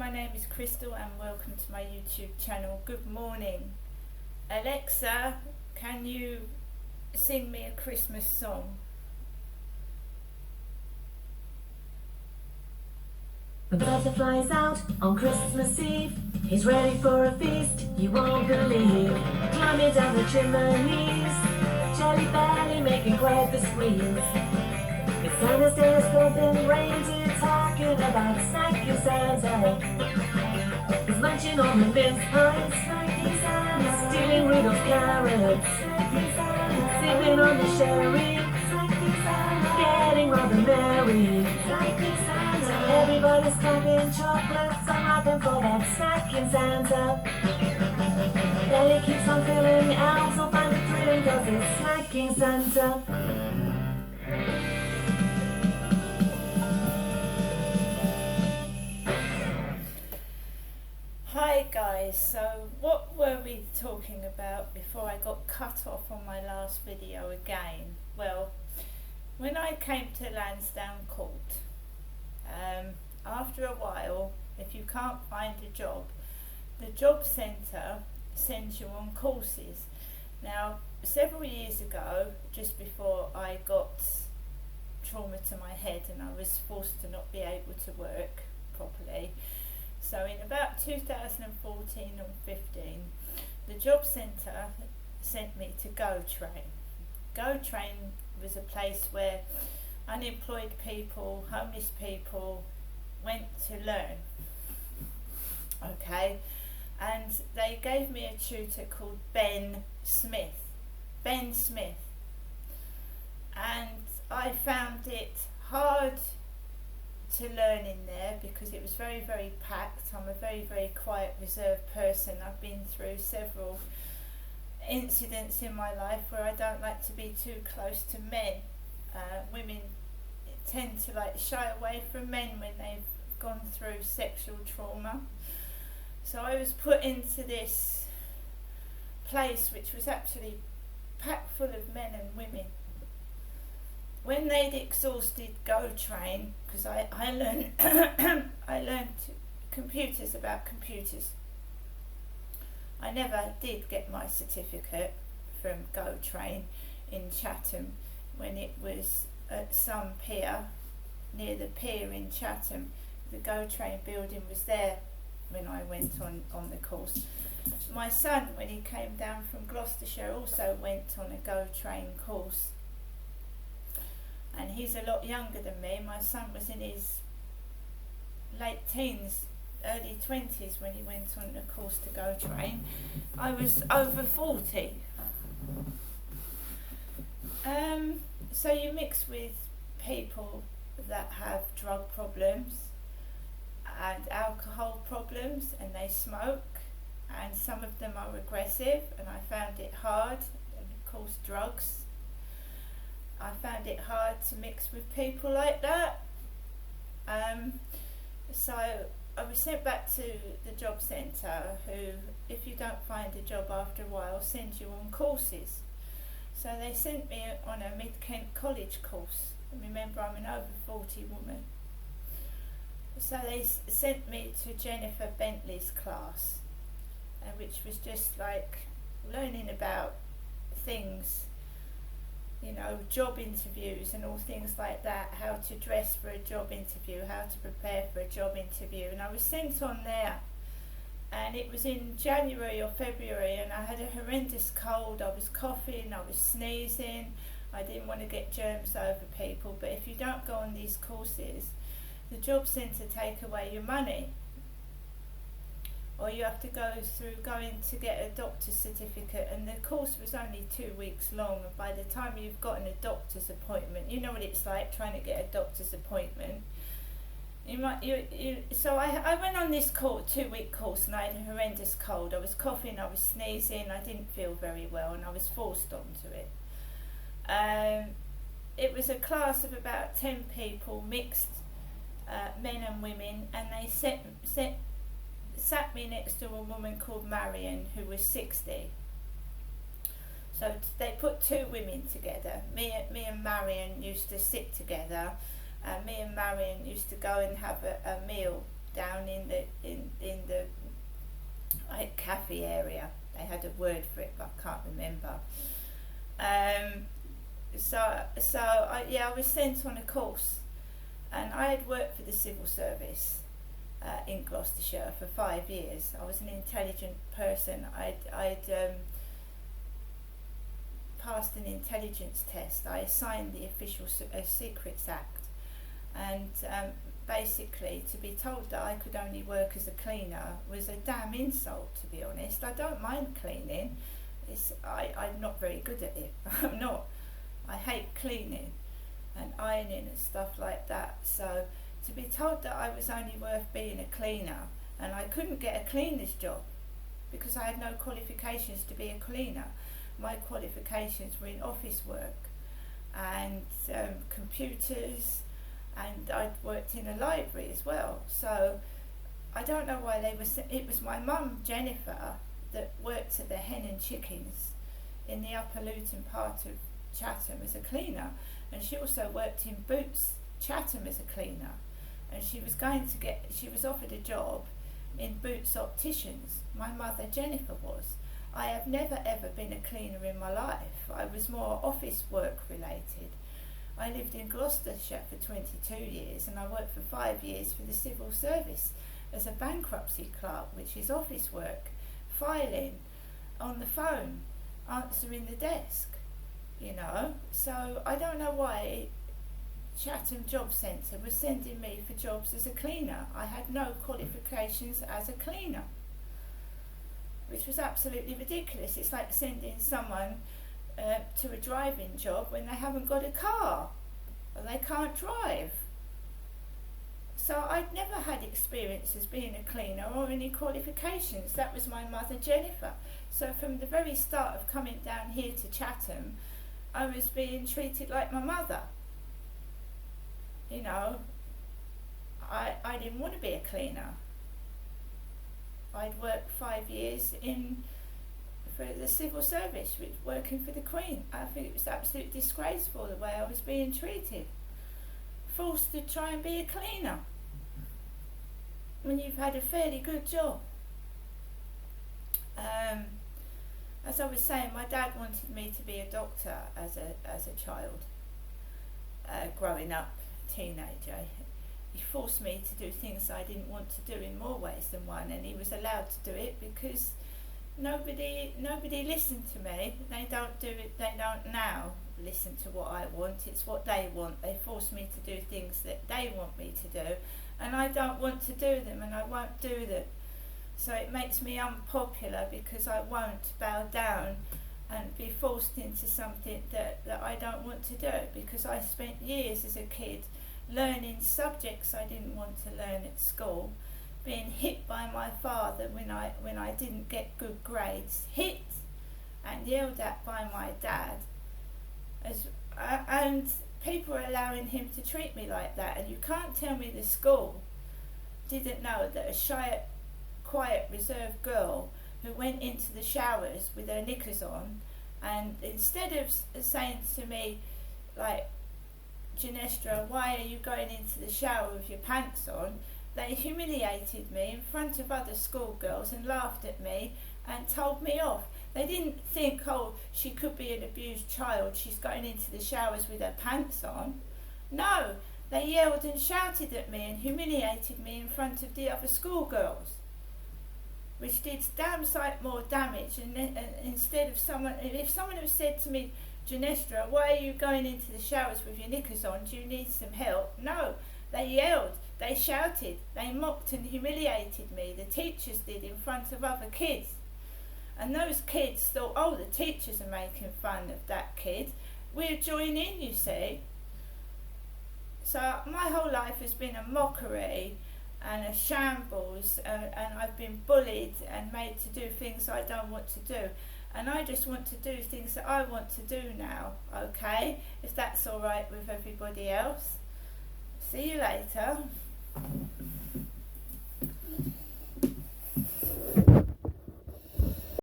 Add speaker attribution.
Speaker 1: my name is Crystal and welcome to my YouTube channel. Good morning. Alexa, can you sing me a Christmas song?
Speaker 2: The butterfly's out on Christmas Eve. He's ready for a feast you won't believe. Climbing down the chimneys, Jelly Belly making quite the squeeze. It's Santa's telescope and reindeer talking about snacking Santa. He's munching on the mince pies, snacking Santa. He's stealing Rudolph's carrots, snacking Santa. Sipping on the sherry, snacking Santa. Getting rather merry, snacking Santa. Everybody's cracking chocolates, unwrapping for that snacking Santa. Belly keeps on filling out, so find it thrilling 'cause it's snacking Santa.
Speaker 1: Hi guys, so what were we talking about before I got cut off on my last video again? Well, when I came to Lansdowne Court, after a while, if you can't find a job, the job centre sends you on courses. Now, several years ago, just before I got trauma to my head and I was forced to not be able to work properly, so in about 2014 or 15, the job centre sent me to Go Train. Go Train was a place where unemployed people, homeless people went to learn. Okay, and they gave me a tutor called Ben Smith. And I found it hard to learn in there because it was very, very packed. I'm a very, very quiet, reserved person. I've been through several incidents in my life where I don't like to be too close to men. Women tend to shy away from men when they've gone through sexual trauma. So I was put into this place which was actually packed full of men and women. When they'd exhausted Go Train, because I learned I learned computers about computers. I never did get my certificate from Go Train in Chatham when it was at some pier, near the pier in Chatham. The Go Train building was there when I went on the course. My son, when he came down from Gloucestershire, also went on a Go Train course. And he's a lot younger than me. My son was in his late teens, early 20s when he went on the course to Go Train. I was over 40. So you mix with people that have drug problems and alcohol problems, and they smoke, and some of them are aggressive, and I found it hard. And of course, drugs. I found it hard to mix with people like that. So I was sent back to the job centre, who, if you don't find a job after a while, sends you on courses. So they sent me on a Mid-Kent College course. And remember, I'm an over 40 woman. So they sent me to Jennifer Bentley's class, which was just like learning about things, job interviews and all things like that, how to dress for a job interview, how to prepare for a job interview. And I was sent on there, and it was in January or February, and I had a horrendous cold. I was coughing, I was sneezing, I didn't want to get germs over people. But if you don't go on these courses, the job centre take away your money, or you have to go through going to get a doctor's certificate, and the course was only 2 weeks long, and by the time you've gotten a doctor's appointment, you know what it's like trying to get a doctor's appointment. So I went on this 2-week course, and I had a horrendous cold. I was coughing, I was sneezing, I didn't feel very well, and I was forced onto it. It was a class of about 10 people, mixed men and women, and they sat me next to a woman called Marion, who was 60. So they put two women together. Me and Marion used to sit together, and me and Marion used to go and have a meal down in the like cafe area. They had a word for it, but I can't remember. I was sent on a course, and I had worked for the civil service in Gloucestershire for 5 years. I was an intelligent person. I'd passed an intelligence test. I signed the Official Secrets Act, and basically to be told that I could only work as a cleaner was a damn insult, to be honest. I don't mind cleaning. I'm not very good at it. I'm not. I hate cleaning and ironing and stuff like that. So to be told that I was only worth being a cleaner, and I couldn't get a cleaner's job because I had no qualifications to be a cleaner. My qualifications were in office work and computers, and I'd worked in a library as well. So I don't know why it was my mum, Jennifer, that worked at the Hen and Chickens in the Upper Luton part of Chatham as a cleaner, and she also worked in Boots, Chatham as a cleaner, and she was offered a job in Boots Opticians. My mother, Jennifer, was. I have never ever been a cleaner in my life. I was more office work related. I lived in Gloucestershire for 22 years, and I worked for 5 years for the civil service as a bankruptcy clerk, which is office work, filing on the phone, answering the desk, So I don't know why Chatham Job Centre was sending me for jobs as a cleaner. I had no qualifications as a cleaner, which was absolutely ridiculous. It's like sending someone to a driving job when they haven't got a car or they can't drive. So I'd never had experience as being a cleaner or any qualifications. That was my mother, Jennifer. So from the very start of coming down here to Chatham, I was being treated like my mother. I didn't want to be a cleaner. I'd worked 5 years for the civil service, working for the Queen. I think it was absolutely disgraceful the way I was being treated. Forced to try and be a cleaner when you've had a fairly good job. As I was saying, my dad wanted me to be a doctor as a child, growing up, teenager. He forced me to do things I didn't want to do in more ways than one, and he was allowed to do it because nobody listened to me. They don't do it. They don't now listen to what I want. It's what they want. They force me to do things that they want me to do, and I don't want to do them, and I won't do them. So it makes me unpopular because I won't bow down and be forced into something that I don't want to do, because I spent years as a kid learning subjects I didn't want to learn at school, being hit by my father when I didn't get good grades, hit and yelled at by my dad, and people are allowing him to treat me like that. And you can't tell me the school didn't know that a shy, quiet, reserved girl who went into the showers with her knickers on, and instead of saying to me, like, Ginestra, why are you going into the shower with your pants on? They humiliated me in front of other schoolgirls and laughed at me and told me off. They didn't think, oh, she could be an abused child, she's going into the showers with her pants on. No, they yelled and shouted at me and humiliated me in front of the other schoolgirls, which did damn sight more damage. And instead of if someone had said to me, Ginestra, why are you going into the showers with your knickers on? Do you need some help? No, they yelled, they shouted, they mocked and humiliated me. The teachers did, in front of other kids. And those kids thought, oh, the teachers are making fun of that kid. We'll join in, you see. So my whole life has been a mockery and a shambles, and I've been bullied and made to do things I don't want to do. And I just want to do things that I want to do now, okay? If that's all right with everybody else. See you later.